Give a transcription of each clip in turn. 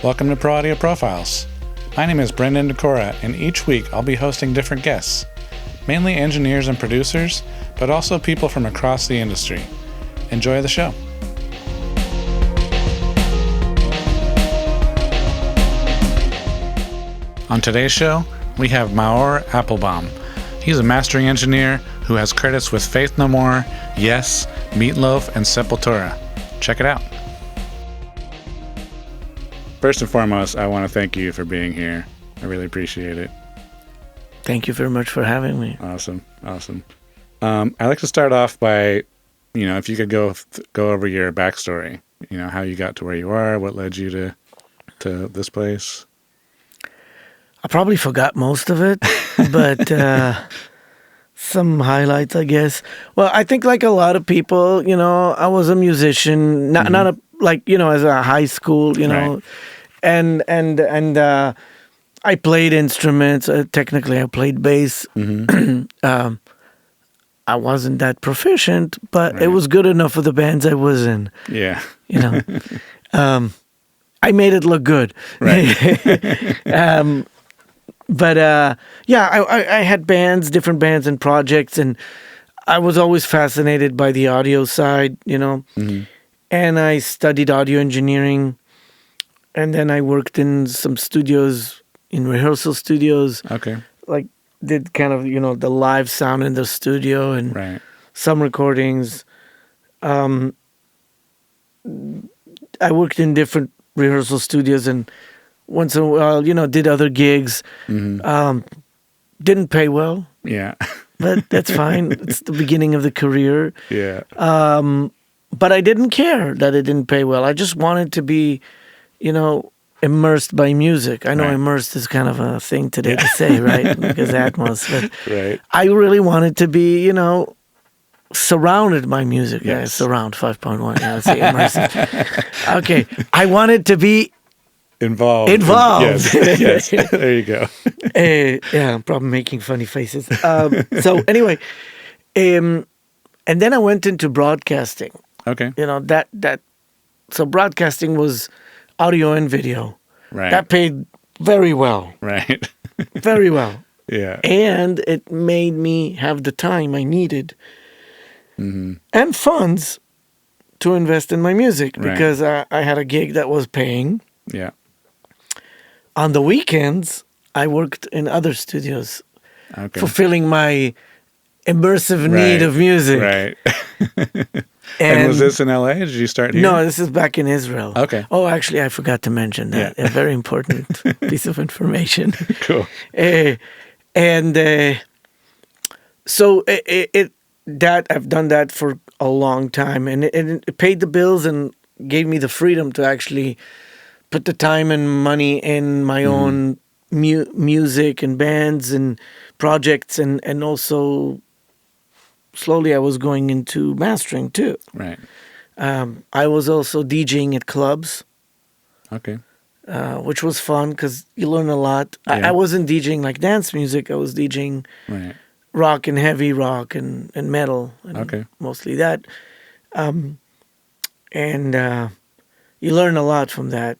Welcome to Pro Audio Profiles. My name is Brendan Decora, and each week I'll be hosting different guests, mainly engineers and producers, but also people from across the industry. Enjoy the show. On today's show, we have Maor Appelbaum. He's a mastering engineer who has credits with Faith No More, Yes, Meatloaf, and Sepultura. Check it out. First and foremost, I want to thank you for being here. I really appreciate it. Thank you very much for having me. Awesome. I'd like to start off by, if you could go over your backstory, how you got to where you are, what led you to this place. I probably forgot most of it, but some highlights, I guess. Well, I think like a lot of people, I was a musician, not as a high school, Right. and I played instruments. Technically, I played bass. Mm-hmm. I wasn't that proficient, but Right. it was good enough for the bands I was in. Yeah. I made it look good. Right. I had different bands and projects, and I was always fascinated by the audio side, Mm-hmm. and I studied audio engineering, and then I worked in some studios, in rehearsal studios, Okay. like did kind of, the live sound in the studio and Right. some recordings. I worked in different rehearsal studios, and once in a while, did other gigs. Mm-hmm. Didn't pay well, Yeah. but that's fine. It's the beginning of the career. Yeah. But I didn't care that it didn't pay well. I just wanted to be, immersed by music. I know Right. immersed is kind of a thing today to say, right? Because Atmos. But Right. I really wanted to be, surrounded by music. Yes. Yeah, surround 5.1. Yeah, let's say immersive. Okay. I wanted to be Involved. Involved. Yes. There you go. yeah, I'm probably making funny faces. So anyway, and then I went into broadcasting. Okay. So broadcasting was audio and video. Right. That paid very well, Right. very well. Yeah. And it made me have the time I needed Mm-hmm. and funds to invest in my music, Right. because I had a gig that was paying. Yeah. On the weekends, I worked in other studios, Okay. fulfilling my immersive need Right. of music. Right. And was this in LA? Did you start here? No, this is back in Israel. Okay. Oh, actually, I forgot to mention that. Yeah. A very important piece of information. Cool. So I've done that for a long time, and it paid the bills and gave me the freedom to actually put the time and money in my own music and bands and projects, and also slowly I was going into mastering too. Right. I was also DJing at clubs, Okay. which was fun because you learn a lot. Yeah. I wasn't DJing like dance music. I was DJing Right. rock and heavy rock and metal, and Okay. mostly that. You learn a lot from that,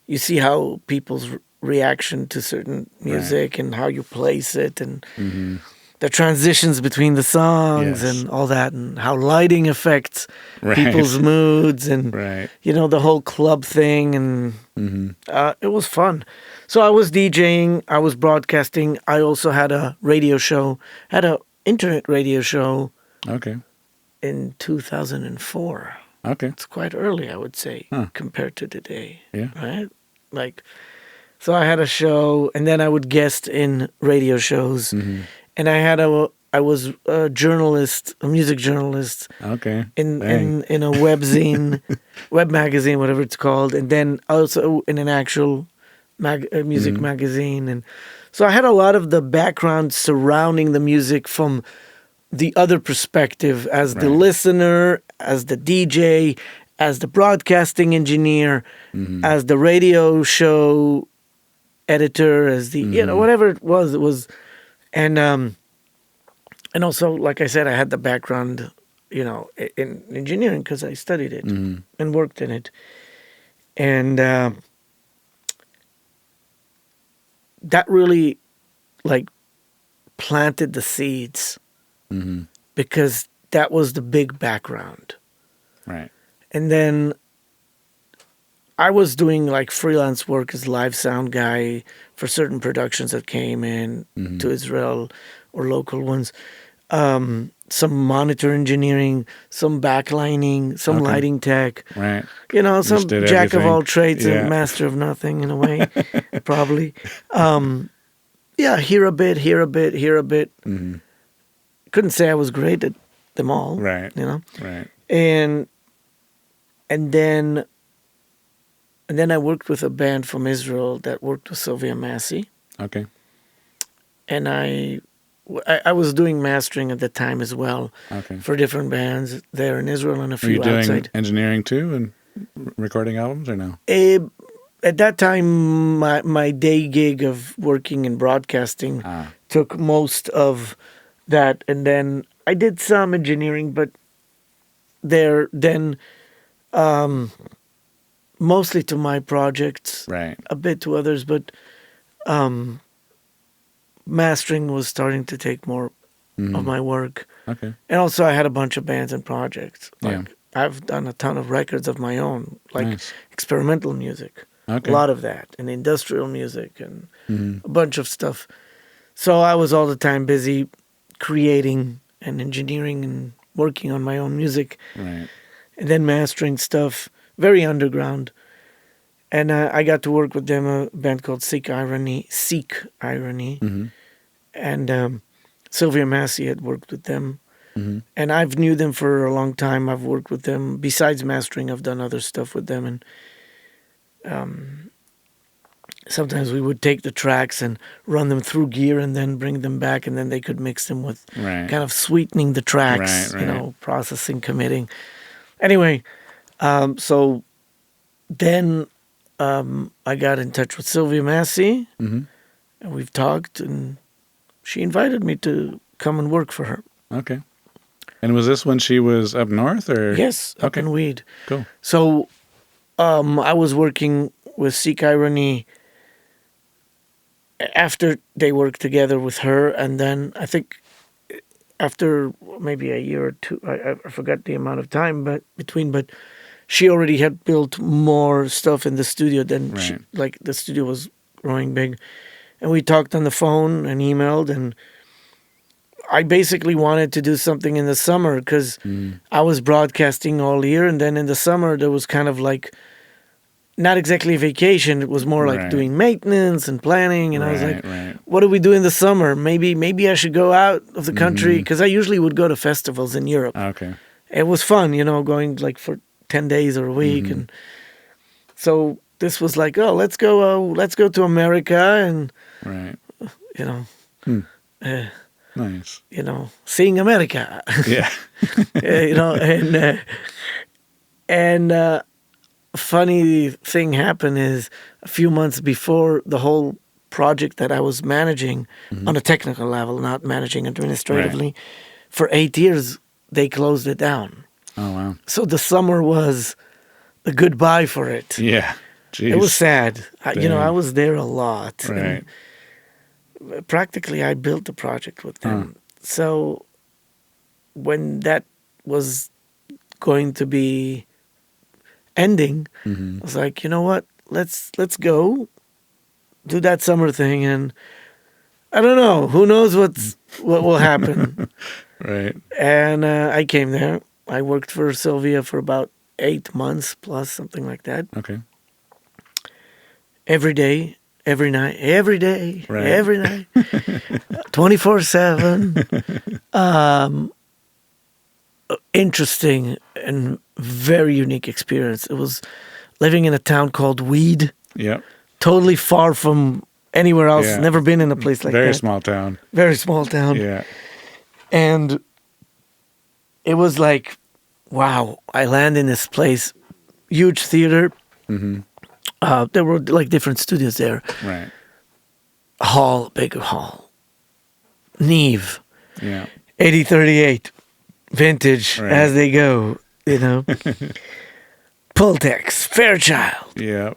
you see how people's reaction to certain music and how you place it, and Mm-hmm. the transitions between the songs Yes. and all that, and how lighting affects Right. people's moods, and Right. the whole club thing, and Mm-hmm. it was fun. So I was DJing, I was broadcasting. I also had a radio show, had an internet radio show Okay. in 2004. Okay. It's quite early, I would say, Huh. compared to today. Yeah. Right? So I had a show, and then I would guest in radio shows, Mm-hmm. and I was a journalist, a music journalist Okay. in Dang. a webzine, web magazine, whatever it's called, and then also in an actual music magazine. And so I had a lot of the background surrounding the music from the other perspective, as the Right. listener, as the DJ, as the broadcasting engineer, as the radio show editor, as the whatever it was, and also, like I said, I had the background, in engineering because I studied it and worked in it. And that really like planted the seeds Mm-hmm. because that was the big background. Right. And then I was doing like freelance work as live sound guy for certain productions that came in Mm-hmm. to Israel or local ones. Some monitor engineering, some backlining, some Okay. lighting tech, Right. some Just did jack of everything. all trades Yeah. and master of nothing in a way, probably. Yeah, here a bit, here a bit, here a bit. Mm-hmm. Couldn't say I was great at them all, Right. Right. and then I worked with a band from Israel that worked with Sylvia Massey, Okay. and I was doing mastering at the time as well Okay. for different bands there in Israel and a Were you few doing outside. engineering too and recording albums or no? At that time, my day gig of working in broadcasting took most of that, and then I did some engineering, but then mostly to my projects, Right. a bit to others, but mastering was starting to take more of my work. Okay. And also, I had a bunch of bands and projects. Like Yeah. I've done a ton of records of my own, like Nice. experimental music, Okay. a lot of that, and industrial music, and Mm-hmm. a bunch of stuff. So I was all the time busy creating and engineering and working on my own music, Right. and then mastering stuff, very underground. And I got to work with them, a band called Seek Irony, Mm-hmm. and Sylvia Massey had worked with them. Mm-hmm. And I've knew them for a long time. I've worked with them. Besides mastering, I've done other stuff with them. And sometimes we would take the tracks and run them through gear and then bring them back, and then they could mix them with Right. kind of sweetening the tracks, Right. processing, committing. Anyway, so then I got in touch with Sylvia Massey, Mm-hmm. and we've talked, and she invited me to come and work for her. Okay. And was this when she was up north or? Yes, up Okay. in Weed. Cool. So I was working with Seek Irony after they worked together with her, and then I think after maybe a year or two, I forgot the amount of time, but she already had built more stuff in the studio than Right. like the studio was growing big, and we talked on the phone and emailed, and I basically wanted to do something in the summer because I was broadcasting all year, and then in the summer there was kind of like not exactly a vacation. It was more like Right. doing maintenance and planning, and I was like, Right. what do we do in the summer? Maybe I should go out of the country because I usually would go to festivals in Europe. Okay. It was fun, going like for 10 days or a week, and so this was like, oh, let's go to America, and Right. Nice. seeing America, Yeah. and funny thing happened is a few months before the whole project that I was managing on a technical level, not managing administratively, for 8 years, they closed it down. Oh wow. So the summer was a goodbye for it. Yeah. Jeez. It was sad. I Damn. was there a lot. Right. And practically, I built the project with them. So when that was going to be ending, I was like, you know what? Let's go do that summer thing, and I don't know. Who knows what will happen? Right. And I came there. I worked for Sylvia for about 8 months plus, something like that. Okay. Every day, every night, every day, Right. every night, 24/7. Interesting and very unique experience. It was living in a town called Weed, Yep. totally far from anywhere else. Yeah. Never been in a place like Very that. small town. Very small town. Yeah. And it was like, wow, I land in this place, huge theater. There were like different studios there. Right. Hall, big hall. Neve, Yeah. 8038, vintage Right. as they go, Pultex, Fairchild, Yeah.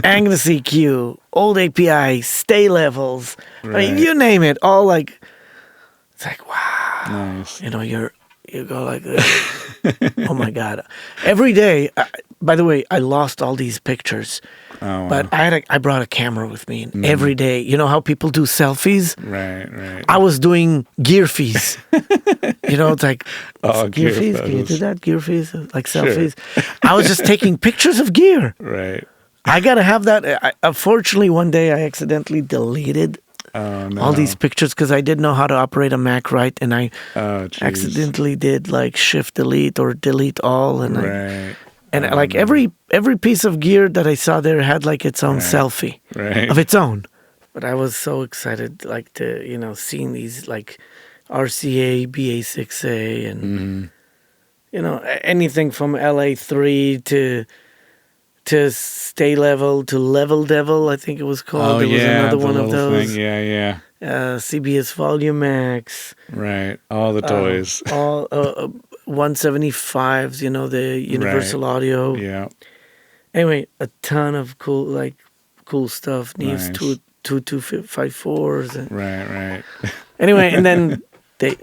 Angus EQ, Old API, Stay Levels. I Right. mean, you name it. All like, it's like, wow. Nice. You know, you go like this. Oh my God. Every day, by the way, I lost all these pictures. Oh, wow. But I brought a camera with me, and every day, you know how people do selfies? Right. I was doing gear fees. You know, it's like, Oh, gear gear fees? Can you do photos. that? Gear fees? Like Sure. selfies? I was just taking pictures of gear. Right. I got to have that. Unfortunately, one day I accidentally deleted Oh, no. all these pictures because I didn't know how to operate a Mac right, and I Oh, jeez. accidentally did like shift delete or delete all, and Right. and Oh, like no. every piece of gear that I saw there had like its own Right. selfie Right. of its own. But I was so excited, like to seeing these like RCA, BA6A, and anything from LA3 to Stay Level to Level Devil, I think it was called. Oh, There was yeah. another the one of little those. Thing. Yeah. CBS Volume Max. Right. All the toys. All 175s, the Universal Audio. Yeah. Anyway, a ton of cool stuff. Neves Nice. 2254s. Right. Anyway, and then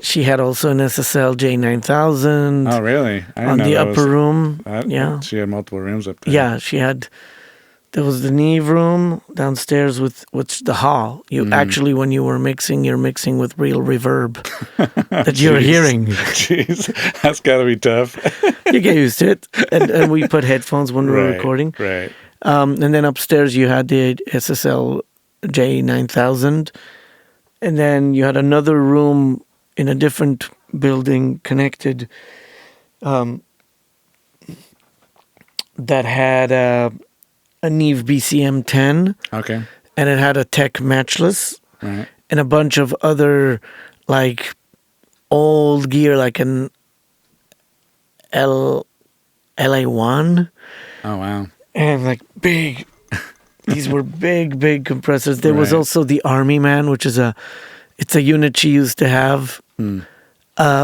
she had also an SSL J9000 Oh, really? I didn't on know the that upper was, room. that, Yeah. She had multiple rooms up there. Yeah, she had. There was the Neve room downstairs with the hall. You actually, when you were mixing, you're mixing with real reverb that you're Jeez. hearing. Jeez, that's got to be tough. You get used to it. And we put headphones when we were recording. Right. And then upstairs you had the SSL J9000. And then you had another room in a different building connected that had a Neve BCM 10. Okay. And it had a Tech Matchless. Right. And a bunch of other like old gear, like an LA1. Oh, wow. And like big, these were big compressors. There was Right. also the Army Man, which is it's a unit she used to have,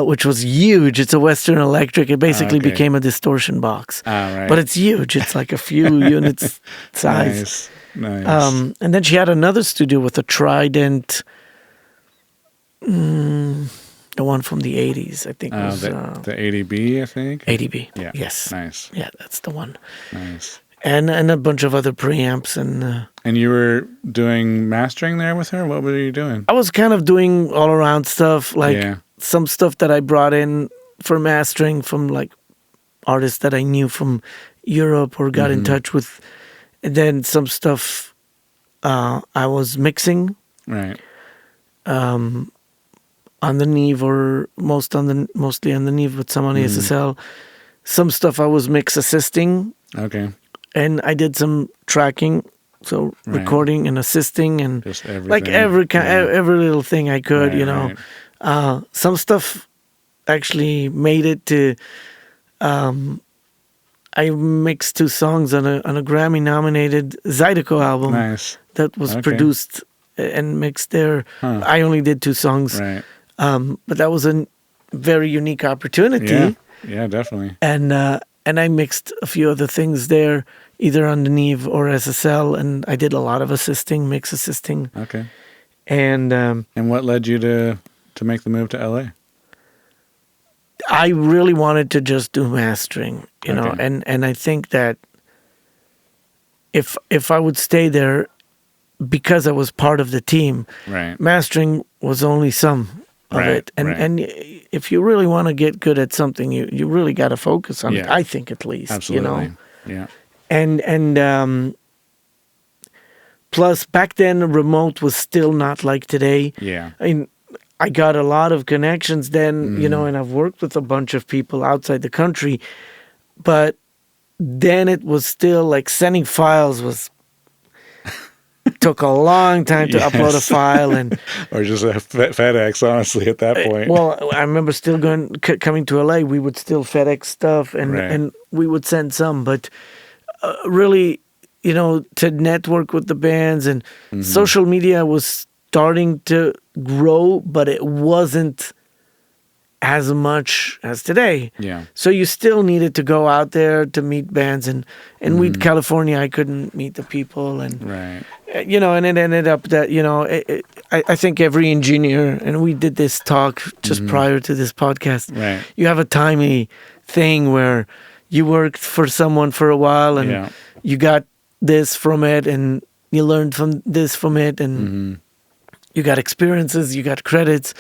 which was huge. It's a Western Electric. It basically Okay. became a distortion box. Right. But it's huge. It's like a few units size. Nice. And then she had another studio with a Trident, the one from the 80s, I think was The 80B, I think. 80B. Yeah. Yes. Nice. Yeah, that's the one. Nice. And a bunch of other preamps. And And you were doing mastering there with her? What were you doing? I was kind of doing all around stuff, like Yeah. some stuff that I brought in for mastering from like artists that I knew from Europe or got in touch with. And then some stuff I was mixing Right. on the Neve, or mostly on the Neve, but some on the SSL. Some stuff I was mix assisting, Okay. and I did some tracking, so Right. recording and assisting, and Just everything. like every little thing I could, Right. Some stuff actually made it to. I mixed 2 songs on a Grammy-nominated Zydeco album Nice. that was Okay. produced and mixed there. Huh. I only did 2 songs, Right. but that was a very unique opportunity. Yeah. Yeah, definitely. And I mixed a few other things there, either on the Neve or SSL, and I did a lot of mix assisting. Okay. And And what led you to make the move to LA? I really wanted to just do mastering, Okay. and I think that if I would stay there, because I was part of the team, Right. mastering was only some of Right, it. And right. and if you really want to get good at something, you really got to focus on it. Yeah. I think, at least, Absolutely. Yeah. And plus back then remote was still not like today. Yeah. I mean, I got a lot of connections then, and I've worked with a bunch of people outside the country, but then it was still like sending files took a long time to upload a Yes. file, and Or just a FedEx, honestly, at that point. well, I remember still coming to LA. We would still FedEx stuff, and Right. and we would send some, but really, to network with the bands, and social media was starting to grow, but it wasn't as much as today. Yeah. So you still needed to go out there to meet bands, and with California, I couldn't meet the people, and Right. and it ended up that I think every engineer, and we did this talk just prior to this podcast. Right. You have a timely thing where you worked for someone for a while, and you got this from it, and you learned from it, and you got experiences, you got credits,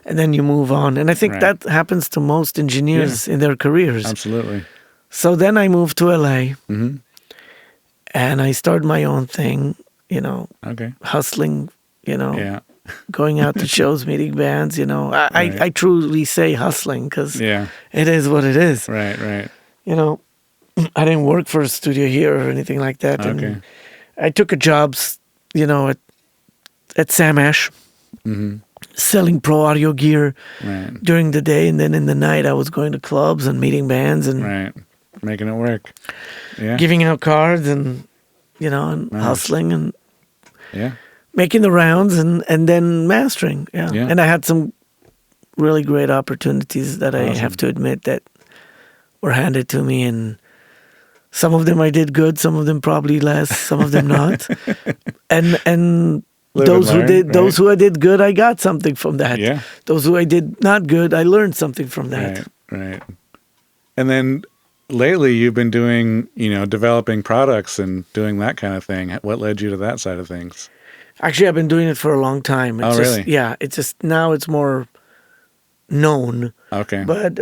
and then you move on. And I think that happens to most engineers in their careers. Absolutely. So then I moved to LA, and I started my own thing, Okay. hustling, Yeah. going out to shows, meeting bands, I truly say hustling because it is what it is. Right. I didn't work for a studio here or anything like that. Okay. And I took a job, at Sam Ash, selling pro audio gear during the day, and then in the night I was going to clubs and meeting bands and making it work. Yeah. giving out cards and and hustling and Yeah. making the rounds and then mastering. Yeah. And I had some really great opportunities that I have to admit that were handed to me, and some of them I did good, some of them probably less, some of them not. And those who I did good, I got something from that. Yeah. Those who I did not good, I learned something from that. Right. And then lately you've been doing, developing products and doing that kind of thing. What led you to that side of things? Actually, I've been doing it for a long time. It's really? Yeah. It's just now it's more known. Okay. But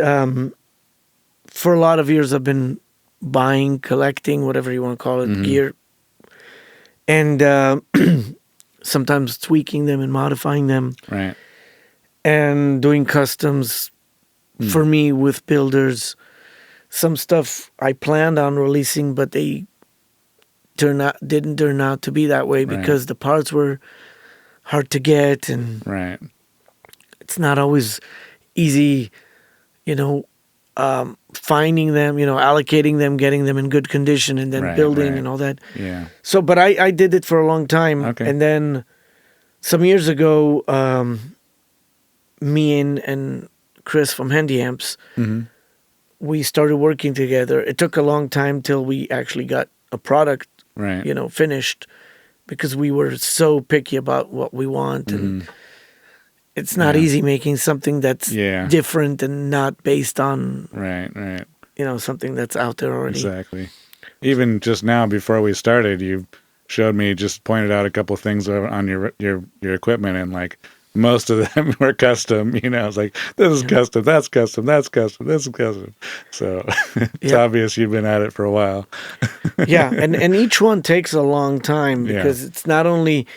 for a lot of years, I've been buying, collecting, whatever you want to call it, gear. And sometimes tweaking them and modifying them. Right. And doing customs for me with builders. Some stuff I planned on releasing, but they didn't turn out to be that way because the parts were hard to get, and it's not always easy, finding them, allocating them, getting them in good condition, and then building and all that. Yeah. So, but I did it for a long time. Okay. And then some years ago, me and Chris from Handy Amps, we started working together. It took a long time till we actually got a product, finished, because we were so picky about what we want. And it's not easy making something that's different and not based on, something that's out there already. Exactly. Even just now, before we started, you showed me, just pointed out a couple of things on your equipment, and like most of them were custom. I was like, this is custom, that's custom, that's custom, this is custom. So it's obvious you've been at it for a while. And each one takes a long time because it's not only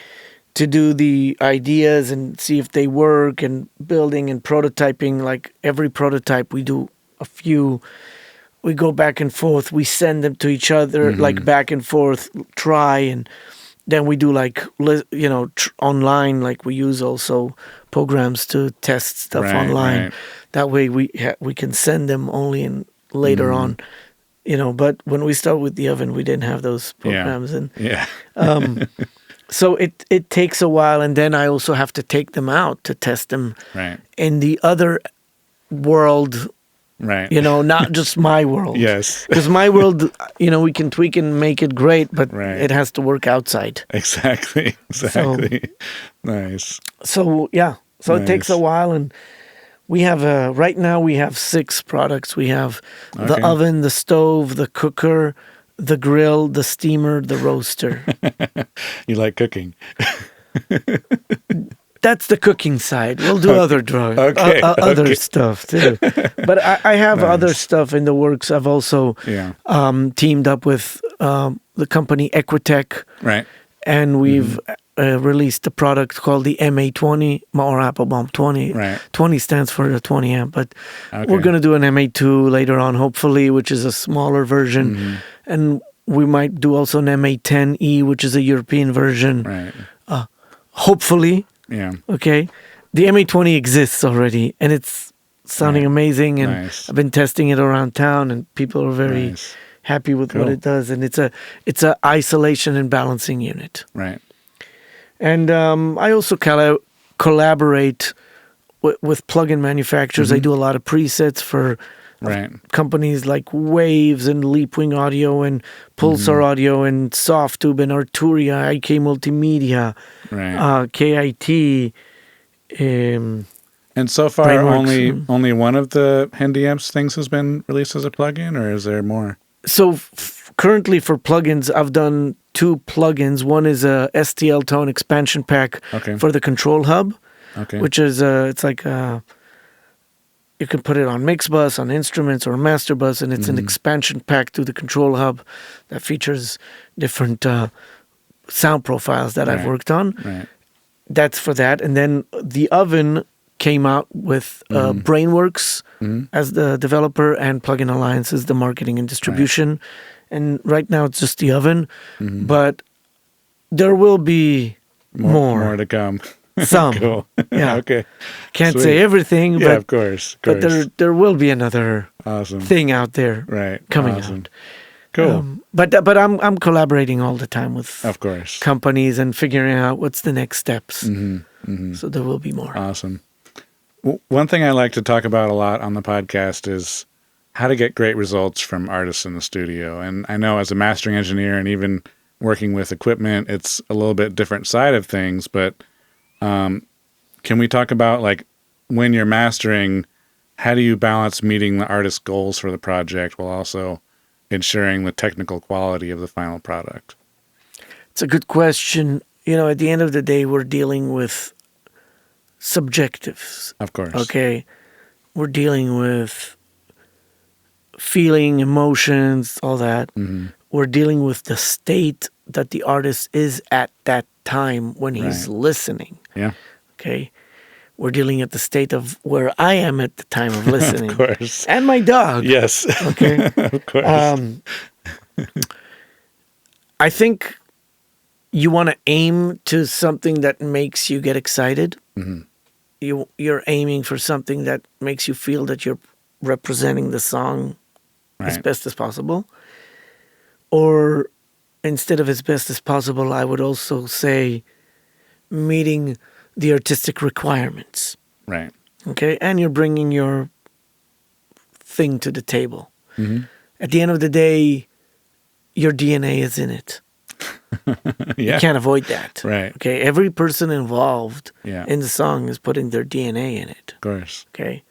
to do the ideas and see if they work and building and prototyping. Like every prototype, we do a few. We go back and forth. We send them to each other, like back and forth, try, and then we do like, online, like we use also programs to test stuff online. That way we can send them only in later on, but when we start with the oven, we didn't have those programs. So it takes a while, and then I also have to take them out to test them in the other world. Not just my world. Yes. Because my world, we can tweak and make it great, but it has to work outside. Exactly. Nice. So, So it takes a while, and we have, right now we have 6 products. We have the oven, the stove, the cooker, the grill, the steamer, the roaster. You like cooking. That's the cooking side. We'll do other other stuff too. But I have other stuff in the works. I've also teamed up with the company Equitech. And we've released a product called the MA20, Maor Appelbaum 20. 20 stands for the 20 amp, but we're going to do an MA2 later on, hopefully, which is a smaller version. And we might do also an MA10E, which is a European version. Hopefully. Okay. The MA20 exists already, and it's sounding amazing, and I've been testing it around town, and people are very happy with what it does. And it's a isolation and balancing unit. And I also collaborate with plugin manufacturers. I do a lot of presets for Right. companies like Waves and Leapwing Audio and Pulsar Audio and Softtube and Arturia, IK Multimedia, Right. KIT. And so far, Brainworks. only one of the Handy Amps things has been released as a plugin, or is there more? So currently for plugins, I've done 2 plugins. One is a STL Tone expansion pack Okay. for the control hub, Okay. which is it's like you can put it on mix bus, on instruments, or master bus, and it's an expansion pack to the control hub that features different sound profiles that I've Right. worked on. Right. That's for that. And then the oven came out with Brainworks as the developer and Plugin Alliance as the marketing and distribution. And right now it's just the oven, but there will be more. to come. Some. Cool. Yeah. Okay. Can't Sweet. say everything, Yeah, but, of course. Of but course. there will be another Awesome. thing out there Right. coming Awesome. out. Cool. But I'm collaborating all the time with Of course. companies and figuring out what's the next steps. Mm-hmm. So there will be more. Awesome. One thing I like to talk about a lot on the podcast is how to get great results from artists in the studio. And I know as a mastering engineer and even working with equipment, it's a little bit different side of things. But can we talk about, like, when you're mastering, how do you balance meeting the artist's goals for the project while also ensuring the technical quality of the final product? It's a good question. You know, at the end of the day, we're dealing with subjectives. Of course. Okay. We're dealing with feeling, emotions, all that. We're dealing with the state that the artist is at that time when he's Right. listening. Yeah. Okay. We're dealing at the state of where I am at the time of listening. Of course. And my dog. Yes. Okay. Of course. I think you want to aim to something that makes you get excited. You're aiming for something that makes you feel that you're representing the song as Right. best as possible. Or instead of as best as possible, I would also say meeting the artistic requirements. Right. Okay. And you're bringing your thing to the table. At the end of the day, your DNA is in it. Yeah. You can't avoid that. Right. Okay. Every person involved Yeah. in the song is putting their DNA in it. Of course. Okay.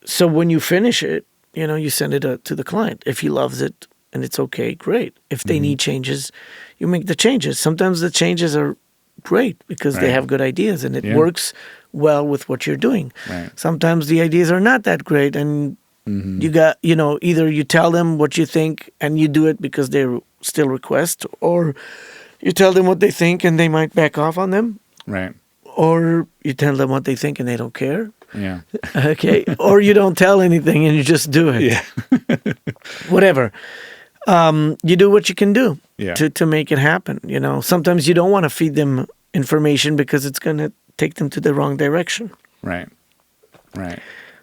So when you finish it, you know, you send it to the client. If he loves it and it's okay, great. If they need changes, you make the changes. Sometimes the changes are great because they Right. have good ideas and it Yeah. works well with what you're doing. Right. Sometimes the ideas are not that great and you got, you know, either you tell them what you think and you do it because they still request, or you tell them what they think and they might back off on them, Right. or you tell them what they think and they don't care. Yeah. Okay. Or you don't tell anything and you just do it. Yeah. Whatever. You do what you can do Yeah. to make it happen. You know, sometimes you don't want to feed them information because it's going to take them to the wrong direction. Right. Right.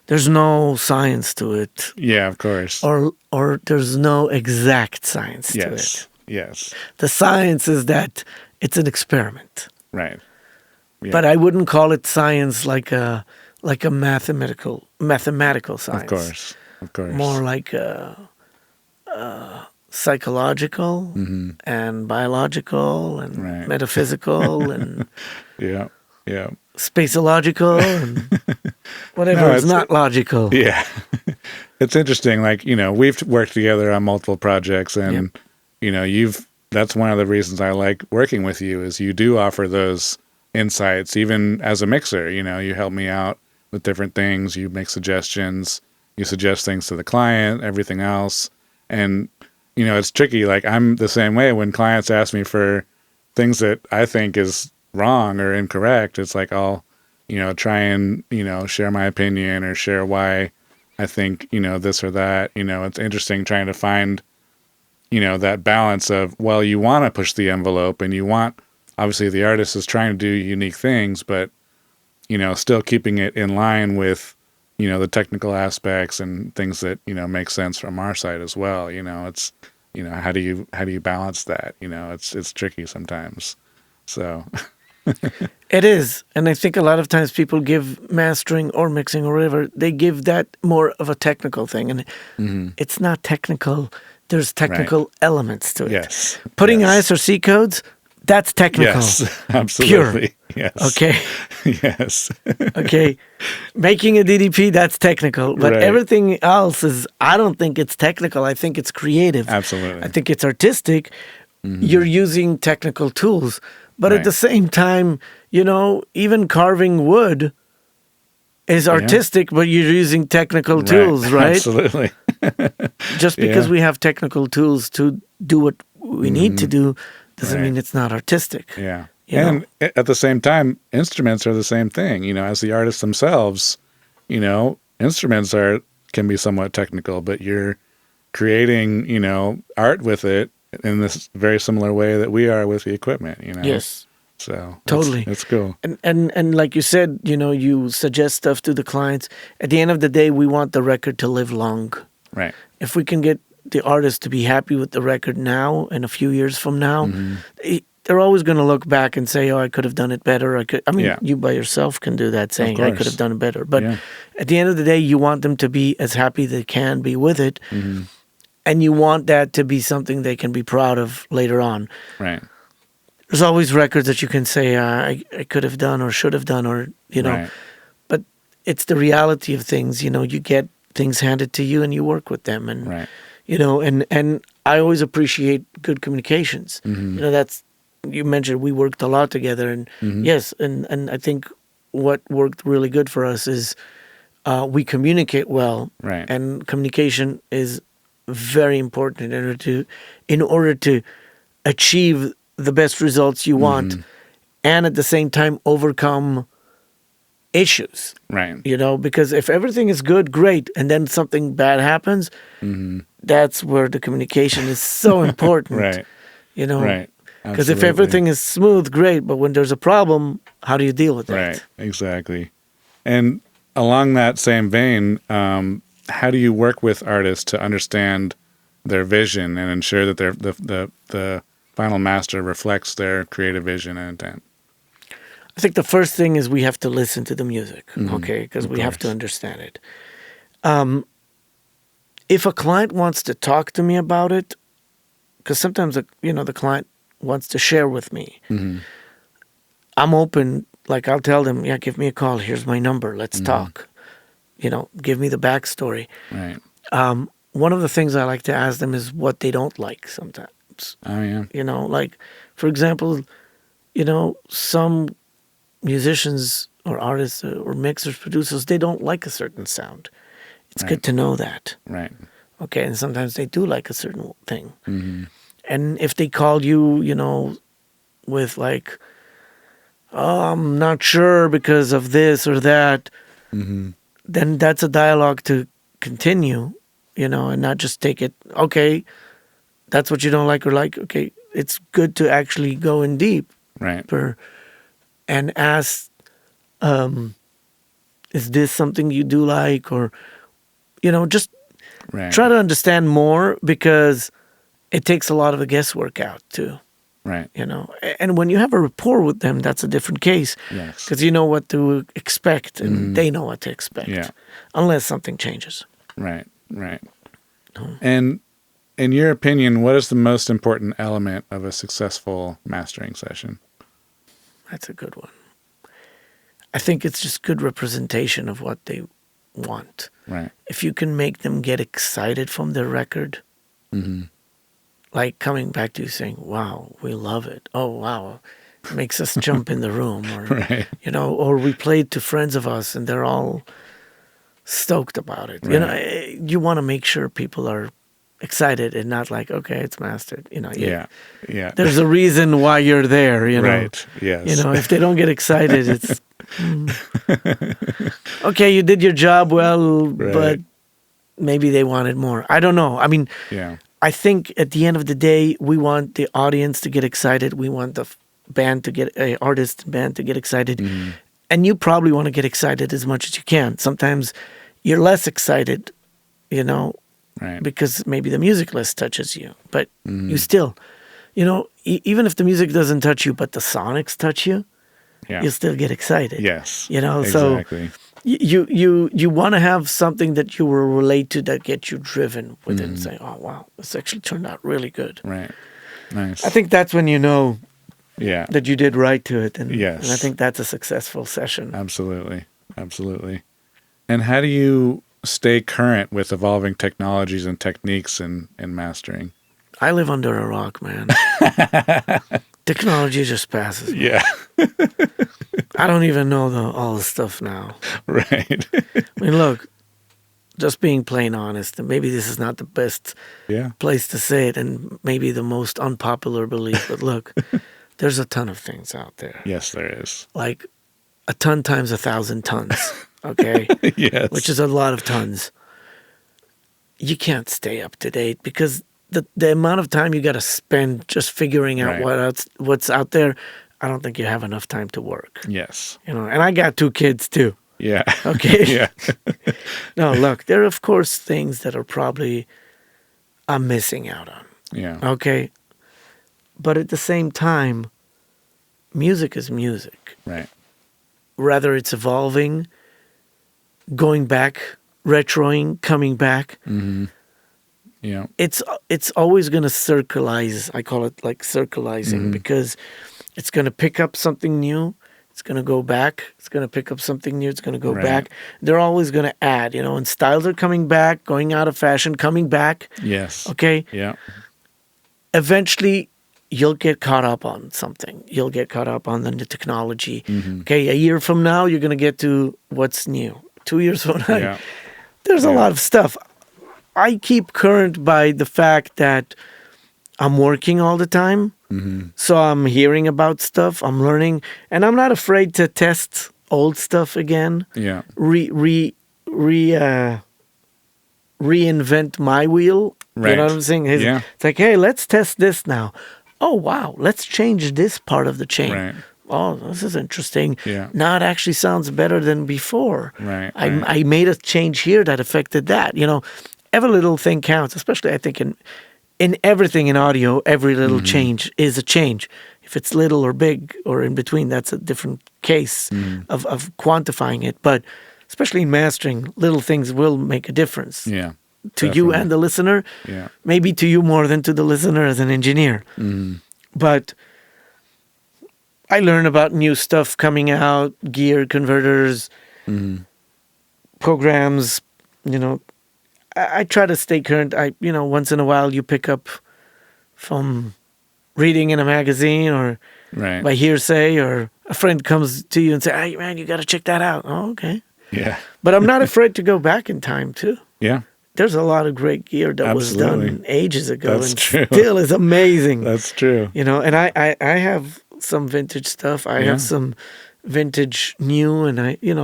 There's no science to it, Yeah, of course. or there's no exact science to Yes. it. Yes. The science is that it's an experiment. Right. Yeah. But I wouldn't call it science like a mathematical science. Of course. Of course. More like psychological and biological and Right. metaphysical and Yeah. Yeah. spaceological and whatever No, is it's- not logical. Yeah. It's interesting. Like, you know, we've worked together on multiple projects and, you know, that's one of the reasons I like working with you is you do offer those insights, even as a mixer. You know, you help me out with different things. You make suggestions. You suggest things to the client, everything else. And, you know, it's tricky. Like, I'm the same way when clients ask me for things that I think is wrong or incorrect. It's like I'll, you know, try and, you know, share my opinion or share why I think, you know, this or that. You know, it's interesting trying to find, you know, that balance of, well, you want to push the envelope and you want, obviously the artist is trying to do unique things, but, you know, still keeping it in line with, you know, the technical aspects and things that, you know, make sense from our side as well. You know, it's, you know, how do you balance that? You know, it's tricky sometimes. So It is. And I think a lot of times people give mastering or mixing or whatever, they give that more of a technical thing. And it's not technical. There's technical elements to it. Yes. Putting Yes. IS or C codes, that's technical. Yes, absolutely. Yes. Okay. Yes. Okay. Making a DDP, that's technical. But Right. everything else is, I don't think it's technical. I think it's creative. Absolutely. I think it's artistic. You're using technical tools. But at Right. the same time, even carving wood is artistic, but you're using technical tools, right? Absolutely. Just because Yeah. we have technical tools to do what we need to do doesn't mean it's not artistic. Yeah. You know? And at the same time, instruments are the same thing. As the artists themselves, instruments can be somewhat technical, but you're creating, art with it in this very similar way that we are with the equipment, Yes. So Totally. it's cool. And like you said, you suggest stuff to the clients. At the end of the day, we want the record to live long. Right. If we can get the artist to be happy with the record now and a few years from now, they're always going to look back and say, "Oh, I could have done it better." Yeah. You by yourself can do that, saying, "I could course. have done it better." But Yeah. at the end of the day, you want them to be as happy as they can be with it, and you want that to be something they can be proud of later on. Right. There's always records that you can say, I could have done or should have done, or Right. but it's the reality of things. You get things handed to you and you work with them, and Right. and I always appreciate good communications. That's, you mentioned we worked a lot together, and yes, and I think what worked really good for us is we communicate well, Right. and communication is very important in order to achieve the best results you want, and at the same time overcome issues. Right. Because if everything is good, great, and then something bad happens, that's where the communication is so important. Right. Right. Because if Absolutely. everything is smooth, great, but when there's a problem, how do you deal with that? Right. Exactly. And along that same vein, how do you work with artists to understand their vision and ensure that the final master reflects their creative vision and intent? I think the first thing is we have to listen to the music, okay? Because we have to course. understand it. If a client wants to talk to me about it, because sometimes the client wants to share with me, I'm open. Like, I'll tell them, yeah, give me a call. Here's my number. Let's talk. Give me the backstory. Right. One of the things I like to ask them is what they don't like sometimes. Oh, yeah. Like, for example, some musicians or artists or mixers, producers, they don't like a certain sound. It's good to know that. Right. Okay, and sometimes they do like a certain thing. And if they call you, with like, oh, I'm not sure because of this or that, then that's a dialogue to continue, and not just take it, okay, that's what you don't like or like. Okay, it's good to actually go in deep Right. and ask, is this something you do like? Or, just Right. try to understand more, because it takes a lot of the guesswork out too. Right. And when you have a rapport with them, that's a different case, Yes. because you know what to expect and they know what to expect. Yeah. Unless something changes. Right. Right. And in your opinion, what is the most important element of a successful mastering session? That's a good one. I think it's just good representation of what they want. Right. If you can make them get excited from their record, like coming back to you saying, wow, we love it. Oh, wow. It makes us jump in the room. Or, Right. or we played to friends of us and they're all stoked about it. Right. You want to make sure people are excited and not like, okay, it's mastered. Yeah. Yeah. There's a reason why you're there, Right. Yes. if they don't get excited, it's okay, you did your job well, but maybe they wanted more. I don't know. I mean, Yeah. I think at the end of the day, we want the audience to get excited. We want the band to get, artist band to get excited. And you probably want to get excited as much as you can. Sometimes you're less excited, Right. because maybe the music less touches you. But you still, even if the music doesn't touch you, but the sonics touch you, Yeah. you still get excited. Yes. You know, exactly. so you want to have something that you will relate to that gets you driven with it and say, oh, wow, this actually turned out really good. Right. Nice. I think that's when you know yeah. that you did right to it. And, Yes. and I think that's a successful session. Absolutely. Absolutely. And how do you stay current with evolving technologies and techniques in mastering? I live under a rock, man. Technology just passes me. Yeah. I don't even know all the stuff now. Right. I mean, look, just being plain honest, and maybe this is not the best Yeah. place to say it and maybe the most unpopular belief, but look, there's a ton of things out there. Yes, there is. Like a ton times 1,000 tons, okay? Yes. Which is a lot of tons. You can't stay up to date because the amount of time you got to spend just figuring out Right. what's out there, I don't think you have enough time to work. Yes. You know, and I got 2 kids too. Yeah. Okay. Yeah. No, look, there are of course things that are probably I'm missing out on. Yeah. Okay. But at the same time, music is music. Right. Whether it's evolving, going back, retroing, coming back, Mm-hmm. Yeah. it's always going to circleize. I call it like circleizing because it's going to pick up something new. It's going to go back. It's going to pick up something new. It's going to go Right. back. They're always going to add, you know, and styles are coming back, going out of fashion, coming back. Yes. Okay. Yeah. Eventually, you'll get caught up on something. You'll get caught up on the new technology. Mm-hmm. Okay. A year from now, you're going to get to what's new. 2 years from now, Yeah. there's a Yeah. lot of stuff. I keep current by the fact that I'm working all the time. Mm-hmm. So I'm hearing about stuff, I'm learning, and I'm not afraid to test old stuff again. Yeah. Reinvent my wheel. You Right. know what I'm saying? Yeah. It's like, hey, let's test this now. Oh wow, let's change this part of the chain. Right. Oh, this is interesting. Yeah. Now it actually sounds better than before. Right. I right. I made a change here that affected that. You know, every little thing counts, especially I think in everything in audio, every little change is a change. If it's little or big or in between, that's a different case of quantifying it. But especially in mastering, little things will make a difference Yeah. to you Definitely. and the listener. Yeah. Maybe to you more than to the listener as an engineer. But I learn about new stuff coming out, gear, converters, programs, you know. I try to stay current. Once in a while you pick up from reading in a magazine or Right. by hearsay, or a friend comes to you and say, hey, man, you got to check that out. Oh, okay. Yeah. But I'm not afraid to go back in time, too. Yeah. There's a lot of great gear that was Absolutely. done ages ago That's and true. still is amazing. That's true. You know, and I have some vintage stuff. I Yeah. have some vintage new, and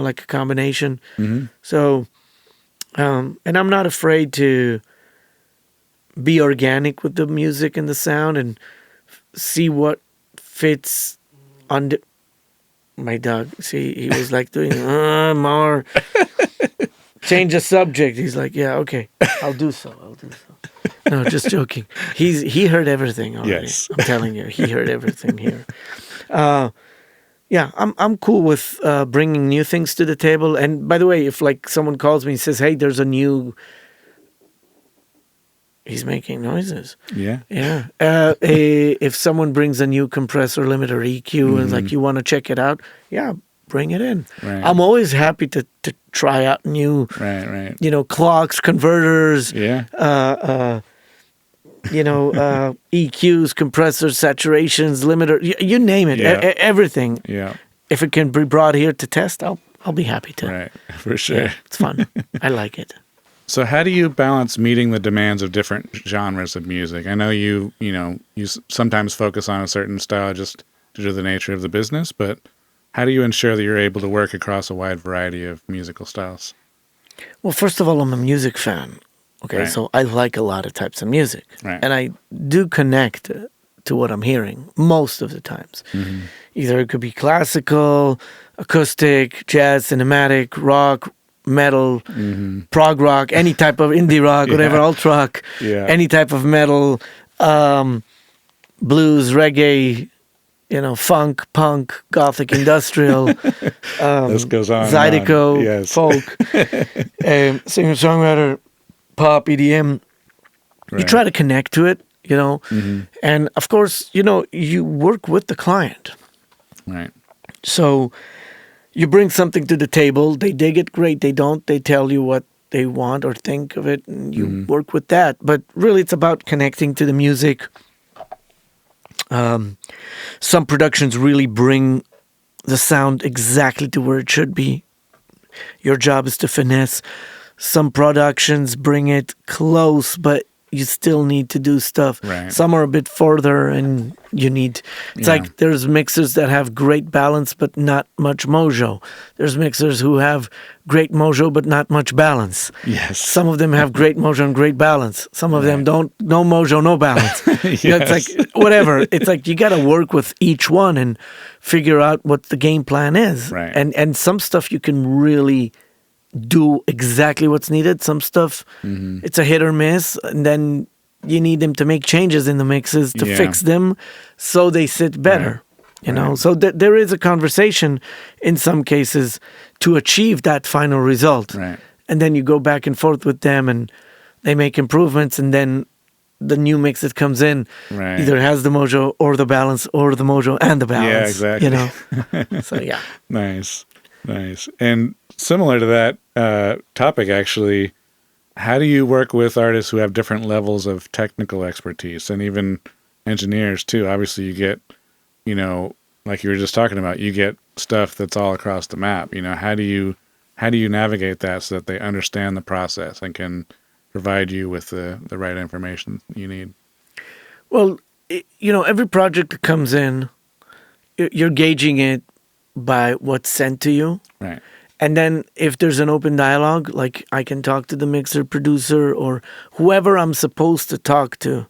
like a combination. Mm-hmm. So, and I'm not afraid to be organic with the music and the sound and see what fits under my dog. See, he was like doing, Maor, change the subject. He's like, yeah, okay, I'll do so. No, just joking. He heard everything already. Yes. I'm telling you, he heard everything here. Yeah, I'm cool with bringing new things to the table. And by the way, if like someone calls me and says, "Hey, there's a new," he's making noises. Yeah. Yeah. If someone brings a new compressor, limiter, EQ, and like you want to check it out, yeah, bring it in. Right. I'm always happy to try out new, Right. clocks, converters. Yeah. EQs, compressors, saturations, limiter, you name it, Yeah. everything. Yeah. If it can be brought here to test, I'll be happy to. Right. For sure. Yeah, it's fun. I like it. So how do you balance meeting the demands of different genres of music? I know you sometimes focus on a certain style just due to the nature of the business, but how do you ensure that you're able to work across a wide variety of musical styles? Well, first of all, I'm a music fan. Okay, Right. so I like a lot of types of music. Right. And I do connect to what I'm hearing most of the times. Either it could be classical, acoustic, jazz, cinematic, rock, metal, prog rock, any type of indie rock, whatever, Yeah. alt rock, Yeah. any type of metal, blues, reggae, funk, punk, gothic, industrial, This goes on. zydeco, And on. Yes. folk, singer-songwriter, pop, EDM. Right. You try to connect to it, Mm-hmm. and of course, you work with the client. Right. So you bring something to the table. They dig it, great. They don't, they tell you what they want or think of it, and you work with that. But really, it's about connecting to the music. Some productions really bring the sound exactly to where it should be. Your job is to finesse. Some productions bring it close, but you still need to do stuff. Right. Some are a bit further, and it's like there's mixers that have great balance but not much mojo. There's mixers who have great mojo but not much balance. Yes. Some of them have great mojo and great balance. Some of them don't, no mojo, no balance. Yes. It's like, whatever. It's like you got to work with each one and figure out what the game plan is. Right. And some stuff you can really do exactly what's needed. Some stuff, it's a hit or miss, and then you need them to make changes in the mixes to fix them so they sit better. Right. So there is a conversation in some cases to achieve that final result. Right. And then you go back and forth with them, and they make improvements, and then the new mix that comes in either has the mojo or the balance, or the mojo and the balance. Yeah, exactly. So yeah. Nice. And similar to that topic, actually, how do you work with artists who have different levels of technical expertise, and even engineers too? Obviously, you get, like you were just talking about, you get stuff that's all across the map. How do you navigate that so that they understand the process and can provide you with the right information you need? Well, every project that comes in, you're gauging it by what's sent to you. Right. And then if there's an open dialogue, like I can talk to the mixer, producer, or whoever I'm supposed to talk to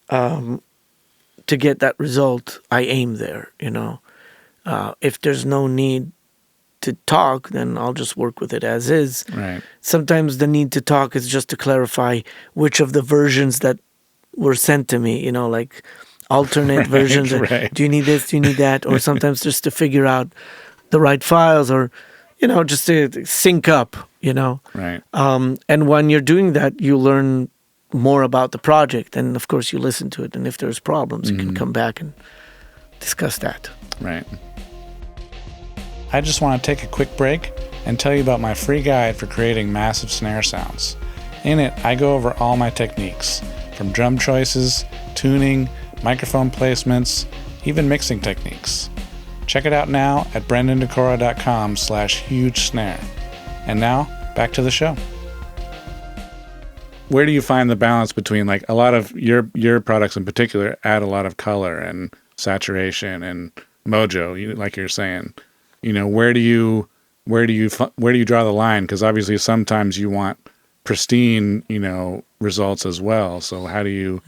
to get that result, I aim there, If there's no need to talk, then I'll just work with it as is. Right. Sometimes the need to talk is just to clarify which of the versions that were sent to me, like alternate versions. Right. Do you need this? Do you need that? Or sometimes just to figure out the right files, or, just to sync up, Right. And when you're doing that, you learn more about the project. And of course, you listen to it. And if there's problems, you can come back and discuss that. Right. I just want to take a quick break and tell you about my free guide for creating massive snare sounds. In it, I go over all my techniques, from drum choices, tuning, microphone placements, even mixing techniques. Check it out now at brendandecora.com/huge snare. And now, back to the show. Where do you find the balance between, like, a lot of your products in particular add a lot of color and saturation and mojo, like you're saying? Where do you draw the line? Because obviously sometimes you want pristine, results as well. So how do you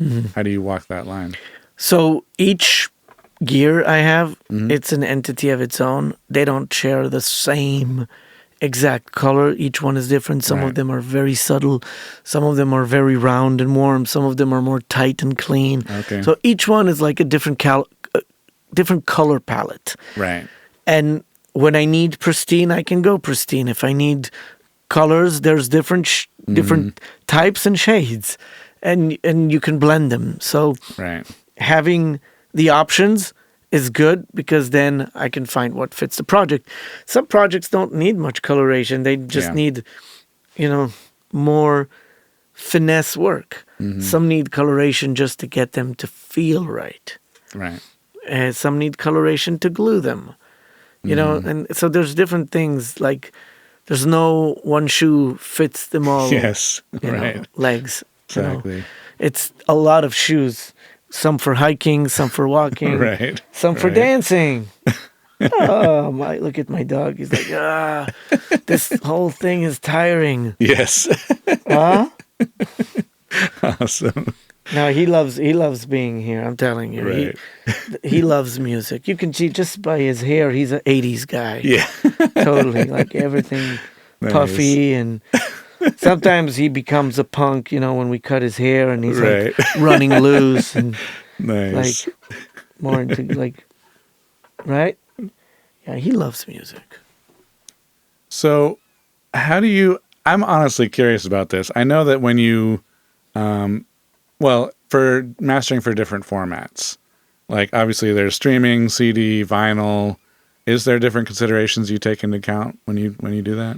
walk that line? So each gear I have, it's an entity of its own. They don't share the same exact color. Each one is different. Some of them are very subtle. Some of them are very round and warm. Some of them are more tight and clean. Okay. So each one is like a different color palette. Right. And when I need pristine, I can go pristine. If I need colors, there's different types and shades, and you can blend them. So having the options is good, because then I can find what fits the project. Some projects don't need much coloration. They just need, more finesse work. Some need coloration just to get them to feel right. Right. Some need coloration to glue them. And so there's different things, like there's no one shoe fits them all. Yes. Right. Legs. Exactly. It's a lot of shoes. Some for hiking, some for walking, right. Some for dancing. Oh, look at my dog. He's like, this whole thing is tiring. Yes. Huh? Awesome. No, he loves being here. I'm telling you. Right. He loves music. You can see just by his hair, he's an 80s guy. Yeah. Totally. Like everything puffy, and sometimes he becomes a punk, when we cut his hair, and he's like running loose and like more into like Right? Yeah, he loves music. So, how do you? I'm honestly curious about this. I know that when you, for mastering for different formats, like obviously there's streaming, CD, vinyl. Is there different considerations you take into account when you do that?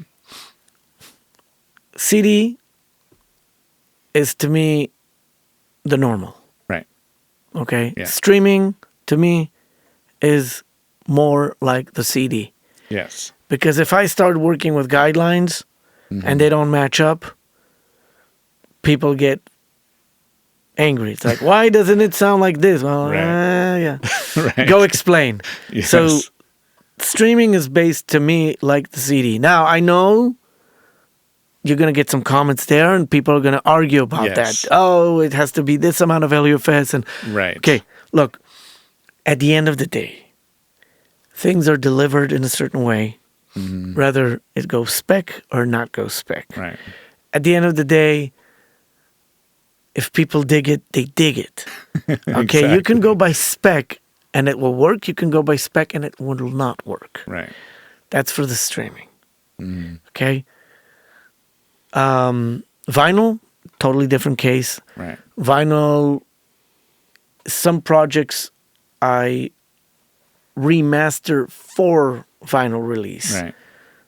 CD is to me the normal. Right. Okay. Yeah. Streaming to me is more like the CD. Yes. Because if I start working with guidelines and they don't match up, people get angry. It's like, why doesn't it sound like this? Well, yeah. Right. Go explain. Yes. So streaming is based to me like the CD. Now, I know you're going to get some comments there and people are going to argue about that. Oh, it has to be this amount of LUFS. And right. Okay, look, at the end of the day, things are delivered in a certain way, whether it goes spec or not go spec. Right. At the end of the day, if people dig it, they dig it. Okay, Exactly. You can go by spec and it will work. You can go by spec and it will not work. Right. That's for the streaming. Okay. Vinyl, totally different case. Right. Vinyl, some projects I remaster for vinyl release. Right.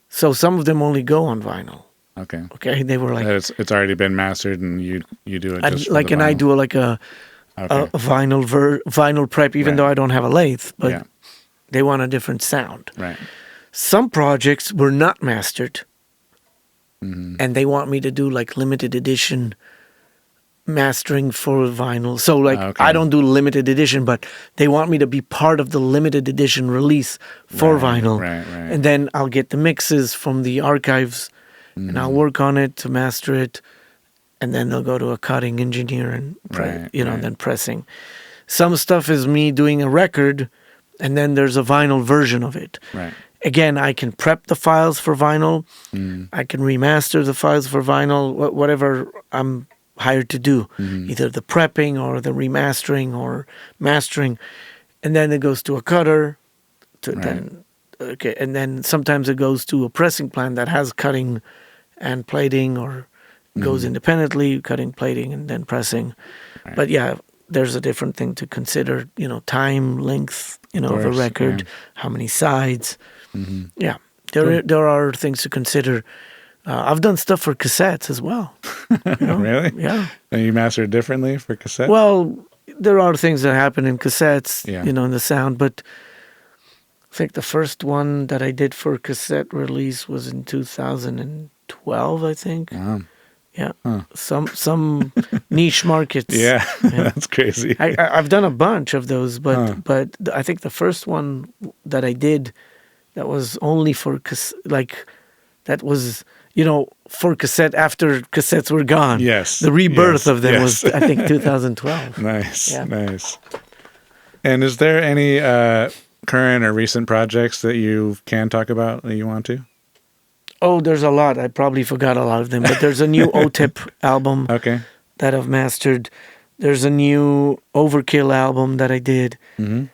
So some of them only go on vinyl. Okay. Okay, they were like It's already been mastered, and you do it just for like, the and I vinyl. do like a vinyl prep, even Right. though I don't have a lathe, but Yeah. they want a different sound. Right. Some projects were not mastered, and they want me to do like limited edition mastering for vinyl. So like Okay. I don't do limited edition, but they want me to be part of the limited edition release for vinyl. Right. And then I'll get the mixes from the archives and I'll work on it to master it. And then they'll go to a cutting engineer and then pressing. Some stuff is me doing a record and then there's a vinyl version of it. Right. Again, I can prep the files for vinyl. I can remaster the files for vinyl, whatever I'm hired to do, either the prepping or the remastering or mastering. And then it goes to a cutter and then sometimes it goes to a pressing plant that has cutting and plating or goes independently, cutting, plating, and then pressing. Right. But yeah, there's a different thing to consider, time, length, of a record, how many sides. Yeah, there are things to consider. I've done stuff for cassettes as well. Really? Yeah. And you master it differently for cassette? Well, there are things that happen in cassettes, Yeah. in the sound, but I think the first one that I did for cassette release was in 2012, I think. Wow. Yeah. Huh. Some niche markets. Yeah. That's crazy. I've done a bunch of those, but I think the first one that I did that was only for that was for cassette after cassettes were gone. Yes. The rebirth of them was, I think, 2012. Nice. Yeah. Nice. And is there any current or recent projects that you can talk about that you want to? Oh, there's a lot. I probably forgot a lot of them, but there's a new OTIP album that I've mastered. There's a new Overkill album that I did. Mm-hmm.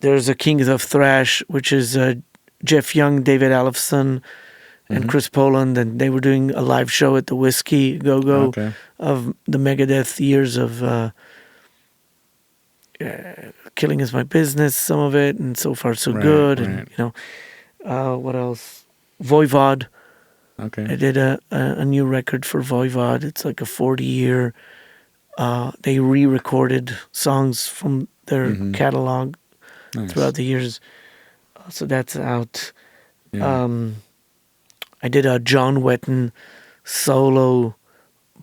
There's a Kings of Thrash, which is Jeff Young, David Alefson, and Chris Poland, and they were doing a live show at the Whiskey Go-Go of the Megadeth years of Killing Is My Business, some of it, and So Far So Good, and what else? Voivod. Okay. I did a new record for Voivod. It's like a 40-year. They re-recorded songs from their catalog throughout the years. So that's out. Yeah. I did a John Wetton solo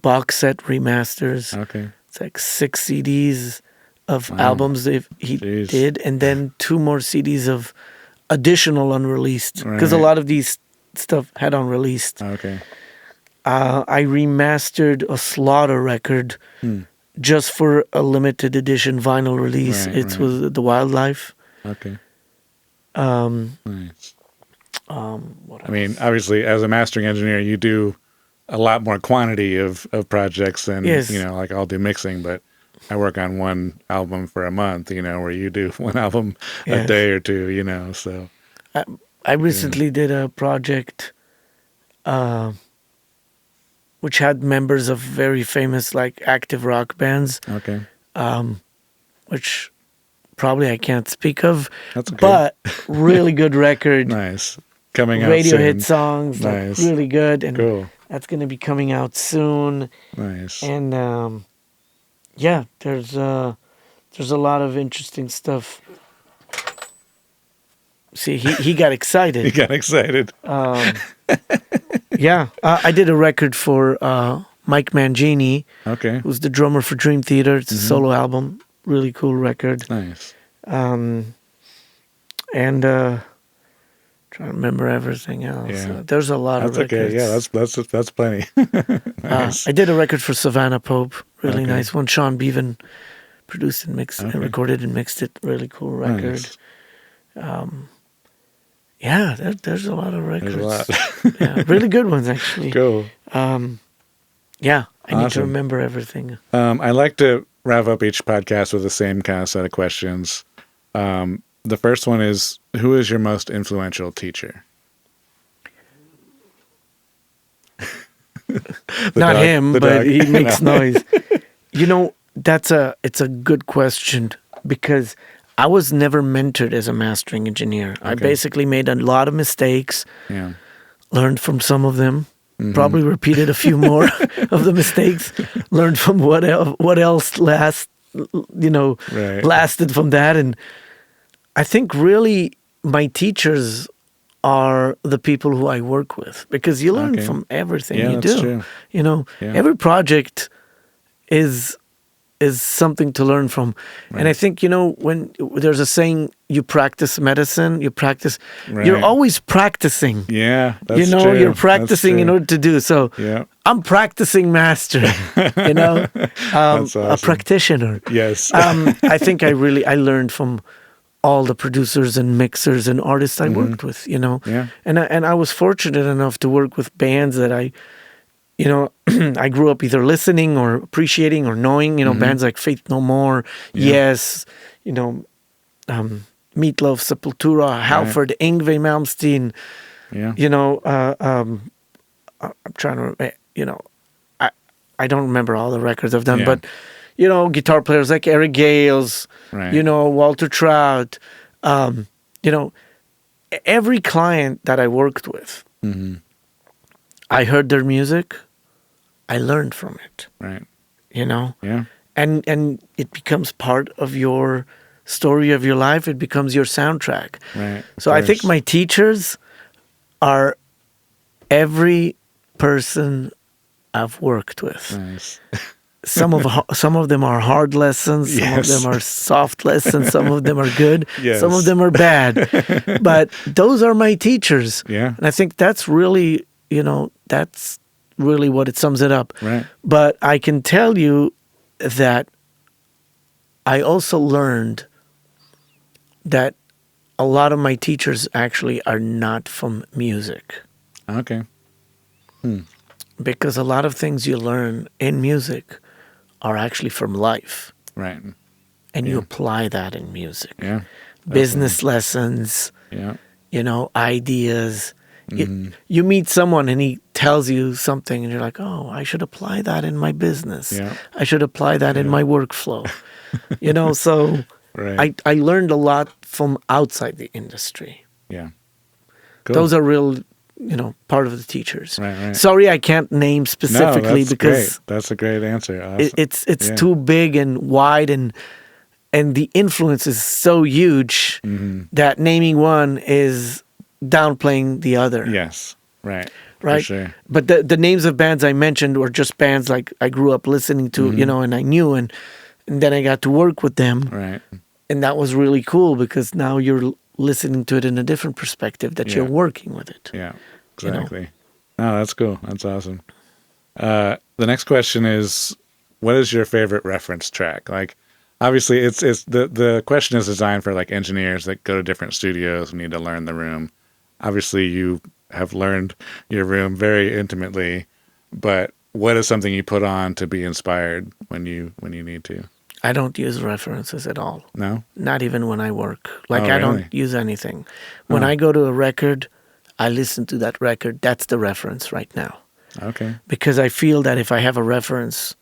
box set remasters. Okay. It's like 6 CDs of albums he did, and then 2 more CDs of additional unreleased, because a lot of these stuff had unreleased. Okay. I remastered a Slaughter record just for a limited edition vinyl release. It was The Wildlife. Okay. Nice. What else? I mean, obviously, as a mastering engineer, you do a lot more quantity of projects than, like I'll do mixing, but I work on one album for a month, where you do one album a Yes. day or two, so. I recently did a project which had members of very famous like active rock bands, Okay. which probably I can't speak of, That's okay. but really good record. Nice. Coming out Radio soon. hit songs, Nice. like really good, and Cool. that's going to be coming out soon. Nice. And yeah, there's a lot of interesting stuff. See, he got excited. You got excited. Yeah, I did a record for Mike Mangini, Okay. who's the drummer for Dream Theater. It's a solo album, really cool record. Nice. And trying to remember everything else. Yeah. There's a lot That's of records. okay. Yeah, that's plenty. Nice. I did a record for Savannah Pope, really Okay. nice one. Sean Bevan produced and mixed and recorded and mixed it. Really cool record. Nice. Yeah, there's a lot of records. There's a lot. Yeah, really good ones actually. Cool. Yeah, I need to Awesome. remember everything. I like to wrap up each podcast with the same kind of set of questions. The first one is, who is your most influential teacher? Not dog- him, the but dog. he makes No. noise. It's a good question because I was never mentored as a mastering engineer. I Okay. basically made a lot of mistakes, Yeah. learned from some of them, Mm-hmm. probably repeated a few more of the mistakes, learned from what else Right. lasted from that. And I think really my teachers are the people who I work with because you learn Okay. from everything Yeah, you that's do. true. Yeah. Every project is something to learn from. And I think, when there's a saying, you practice medicine, you're Right. always practicing. Yeah, that's true. You're That's practicing in true. order to do. So Yeah. I'm practicing master, That's a awesome. practitioner. Yes. I think I learned from all the producers and mixers and artists I worked with, Yeah. and I was fortunate enough to work with bands that I grew up either listening or appreciating or knowing, bands like Faith No More, Yes, Meatloaf, Sepultura, Halford, Yngwie Malmsteen, Yeah. I'm trying to, I don't remember all the records I've done, Yeah. but, guitar players like Eric Gales, Right. Walter Trout, every client that I worked with, Mm-hmm. I heard their music, I learned from it, Right. Yeah. And it becomes part of your story of your life. It becomes your soundtrack. Right. So I think my teachers are every person I've worked with. Nice. Some of them are hard lessons, some Yes. of them are soft lessons, some of them are good, Yes. some of them are bad. But those are my teachers. Yeah. And I think that's really, that's really what it sums it up. Right. But I can tell you that I also learned that a lot of my teachers actually are not from music. Okay. Because a lot of things you learn in music are actually from life. Right. And you apply that in music. Yeah. Business lessons, Yeah. ideas. You meet someone and he tells you something and you're like, oh, I should apply that in my business. Yeah. I should apply that in my workflow. So Right. I learned a lot from outside the industry. Yeah. Cool. Those are real, part of the teachers. Right. Sorry, I can't name specifically that's because great. That's a great answer. Awesome. it's Yeah. too big and wide and the influence is so huge that naming one is downplaying the other. Yes. Right. Right. For sure. But the names of bands I mentioned were just bands like I grew up listening to, and I knew and then I got to work with them. Right. And that was really cool because now you're listening to it in a different perspective that you're working with it. Yeah. Exactly. Oh, that's cool. That's awesome. The next question is, what is your favorite reference track? Like, obviously, it's the question is designed for like engineers that go to different studios and need to learn the room. Obviously, you have learned your room very intimately, but what is something you put on to be inspired when you need to? I don't use references at all. No? Not even when I work. Like, Oh, I really? don't use anything. When I go to a record, I listen to that record. That's the reference right now. Okay. Because I feel that if I have a reference,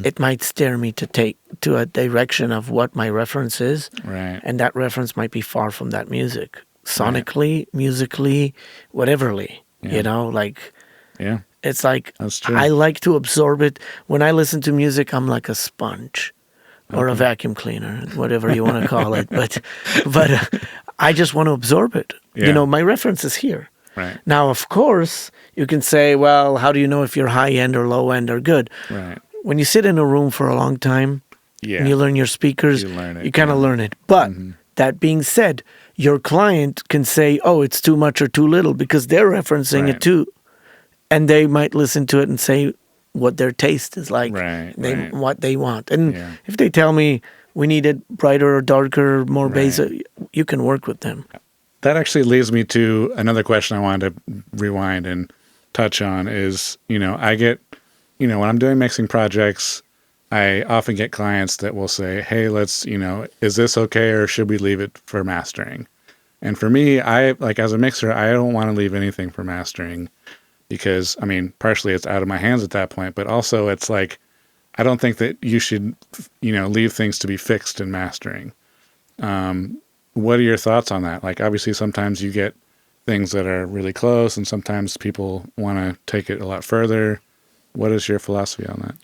it might steer me to a direction of what my reference is. Right. And that reference might be far from that music. Sonically, musically, whateverly. Yeah. You know, like, Yeah. it's like, That's true. I like to absorb it. When I listen to music, I'm like a sponge or a vacuum cleaner, whatever you want to call it. But I just want to absorb it. Yeah. You know, my reference is here. Right. Now, of course, you can say, well, how do you know if you're high end or low end or good? Right. When you sit in a room for a long time and you learn your speakers, You learn it, you kind of learn it. But that being said, your client can say, oh, it's too much or too little because they're referencing Right. it too. And they might listen to it and say what their taste is like, Right, what they want. And Yeah. if they tell me we need it brighter or darker, more bass, Right. you can work with them. That actually leads me to another question I wanted to rewind and touch on is, I get, when I'm doing mixing projects, I often get clients that will say, hey, let's, is this okay or should we leave it for mastering? And for me, as a mixer, I don't want to leave anything for mastering because, partially it's out of my hands at that point, but also it's like, I don't think that you should, leave things to be fixed in mastering. What are your thoughts on that? Like, obviously, sometimes you get things that are really close, and sometimes people want to take it a lot further. What is your philosophy on that?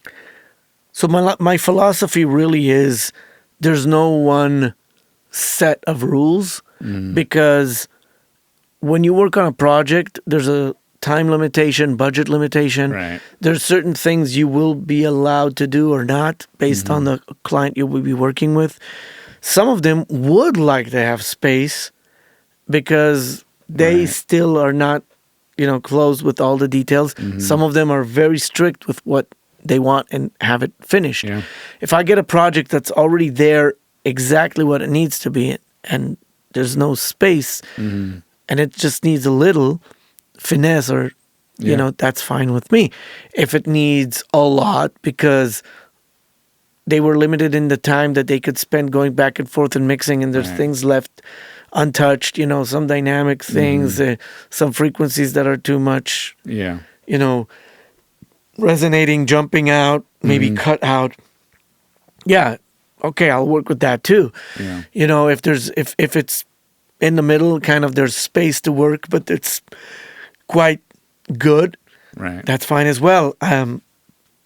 So my philosophy really is there's no one set of rules because when you work on a project, there's a time limitation, budget limitation. Right. There's certain things you will be allowed to do or not based on the client you will be working with. Some of them would like to have space because they still are not, closed with all the details. Some of them are very strict with what they want and have it finished. Yeah. If I get a project that's already there exactly what it needs to be and there's no space and it just needs a little finesse or, that's fine with me. If it needs a lot because they were limited in the time that they could spend going back and forth and mixing and there's things left untouched, some dynamic things, some frequencies that are too much, resonating, jumping out, maybe cut out. Yeah, okay, I'll work with that too. Yeah. If it's in the middle, kind of there's space to work, but it's quite good. Right. That's fine as well.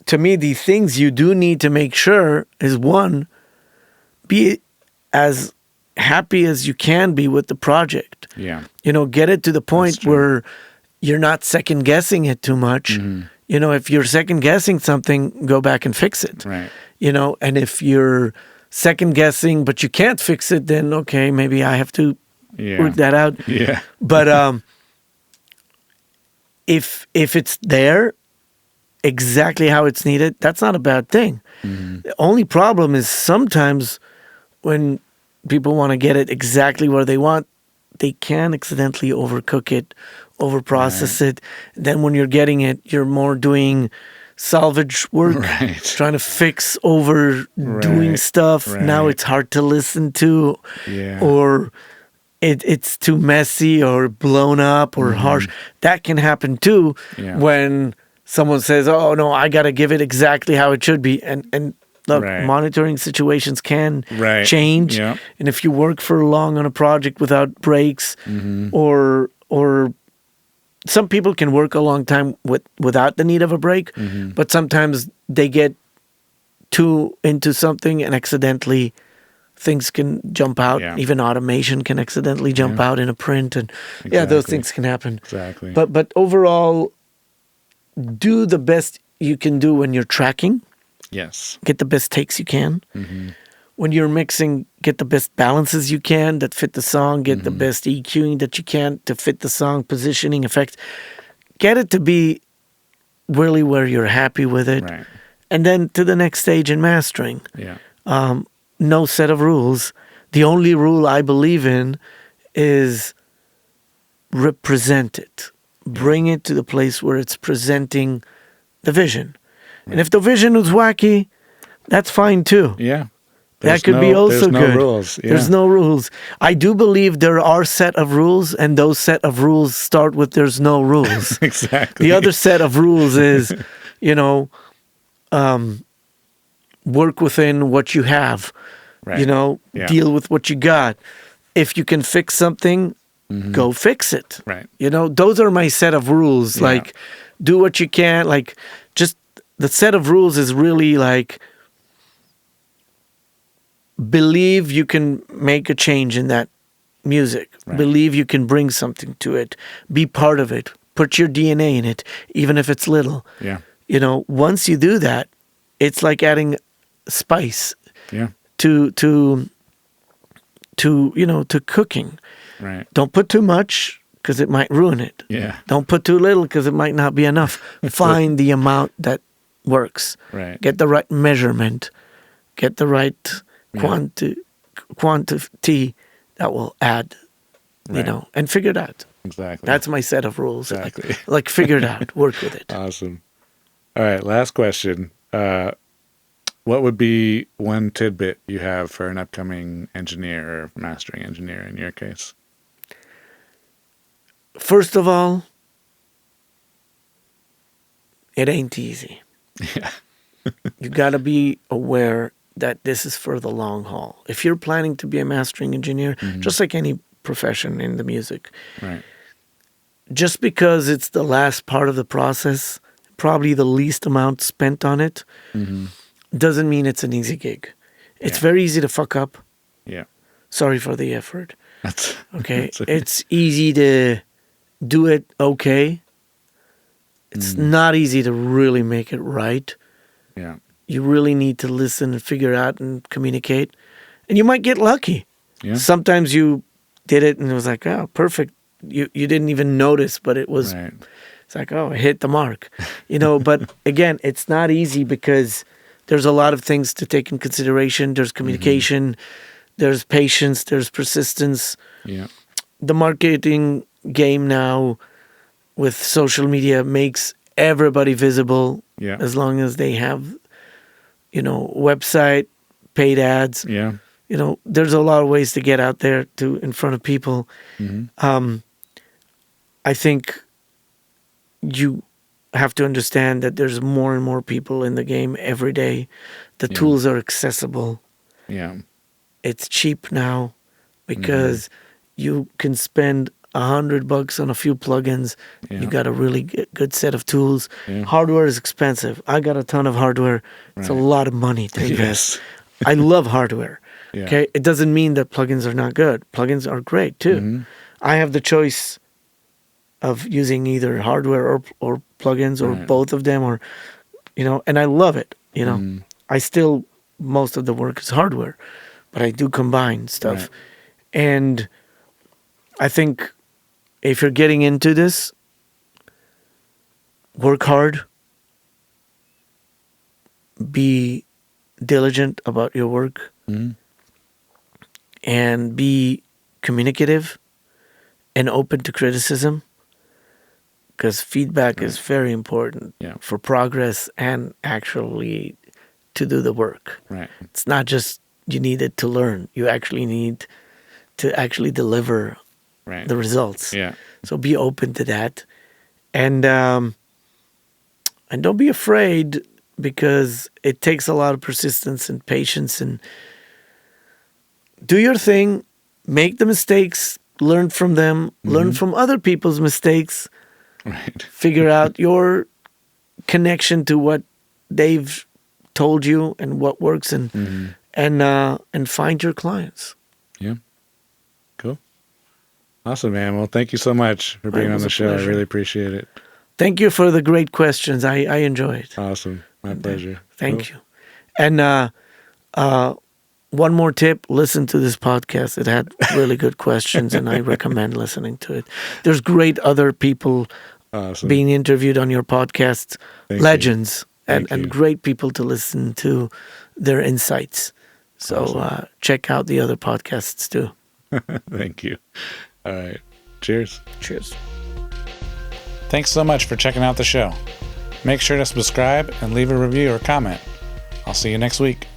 To me, the things you do need to make sure is one, be as happy as you can be with the project. Yeah. Get it to the point where you're not second guessing it too much. If you're second guessing something, go back and fix it. Right. And if you're second guessing but you can't fix it, then okay, maybe I have to work that out. Yeah. But if it's there exactly how it's needed, that's not a bad thing. The only problem is sometimes when people want to get it exactly where they want, they can accidentally overcook it, overprocess it. Then when you're getting it, you're more doing salvage work, trying to fix overdoing stuff. Now it's hard to listen to, or it's too messy or blown up or harsh. That can happen too when someone says, oh no, I got to give it exactly how it should be. And look, monitoring situations can change. Yeah. And if you work for long on a project without breaks or some people can work a long time without the need of a break, but sometimes they get too into something and accidentally things can jump out. Yeah. Even automation can accidentally jump out in a print. And those things can happen. Exactly. But overall, do the best you can do when you're tracking. Yes. Get the best takes you can. When you're mixing, get the best balances you can that fit the song. Get the best EQing that you can to fit the song, positioning, effects. Get it to be really where you're happy with it. Right. And then to the next stage in mastering. Yeah. No set of rules. The only rule I believe in is represent it. Bring it to the place where it's presenting the vision. And if the vision was wacky, That's fine too. Yeah. That could be also good. There's no rules. Yeah. There's no rules. I do believe there are set of rules, and those set of rules start with there's no rules. Exactly. The other set of rules is, work within what you have. Right. Deal with what you got. If you can fix something, go fix it. Right. Those are my set of rules. Yeah. Like, do what you can. Like, just the set of rules is really like, believe you can make a change in that music. Right. Believe you can bring something to it. Be part of it. Put your DNA in it, even if it's little. Yeah. Once you do that, it's like adding spice Yeah. to cooking. Right. Don't put too much because it might ruin it. Yeah. Don't put too little because it might not be enough. Find the amount that works. Right. Get the right measurement. Get the right quantity that will add, and figure it out. Exactly. That's my set of rules. Exactly. Like figure it out. Work with it. Awesome. All right. Last question. What would be one tidbit you have for an upcoming engineer or mastering engineer in your case? First of all, it ain't easy. Yeah. You got to be aware that this is for the long haul. If you're planning to be a mastering engineer, just like any profession in the music, Right. just because it's the last part of the process, probably the least amount spent on it, doesn't mean it's an easy gig. It's very easy to fuck up. Yeah. Sorry for the effort. That's Okay. that's okay. It's easy to do it okay. It's not easy to really make it right. Yeah. You really need to listen and figure out and communicate. And you might get lucky. Yeah. Sometimes you did it and it was like, oh, perfect. You didn't even notice, but it was, Right. it's like, oh, I hit the mark. But again, it's not easy because there's a lot of things to take in consideration. There's communication, there's patience, there's persistence. Yeah. The marketing game now with social media makes everybody visible Yeah. as long as they have, website, paid ads. Yeah. There's a lot of ways to get out there in front of people. I think you have to understand that there's more and more people in the game every day. The tools are accessible. Yeah. It's cheap now because you can spend $100 on a few plugins. Yeah. You got a really good set of tools. Yeah. Hardware is expensive. I got a ton of hardware. It's a Right. lot of money to invest. Yes. I love hardware. Yeah. Okay, it doesn't mean that plugins are not good. Plugins are great too. I have the choice of using either hardware or plugins or Right. both of them, or and I love it. I still, most of the work is hardware, but I do combine stuff. Right. And I think if you're getting into this, work hard, be diligent about your work, and be communicative and open to criticism, because feedback is very important Yeah. for progress and actually to do the work. Right. It's not just you need it to learn. You actually need to actually deliver Right. the results. Yeah. So be open to that, and don't be afraid, because it takes a lot of persistence and patience. And do your thing, make the mistakes, learn from them, learn from other people's mistakes, Right. figure out your connection to what they've told you and what works, and find your clients. Yeah. Cool. Awesome, man. Well, thank you so much for being It on was the a show. I pleasure. really appreciate it. Thank you for the great questions. I enjoy it. Awesome. My pleasure. Thank you. And one more tip, listen to this podcast. It had really good questions, and I recommend listening to it. There's great other people Awesome. being interviewed on your podcast, Thank you. legends, Thank you. and great people to listen to their insights. So Awesome. check out the other podcasts too. Thank you. All right. Cheers. Cheers. Thanks so much for checking out the show. Make sure to subscribe and leave a review or comment. I'll see you next week.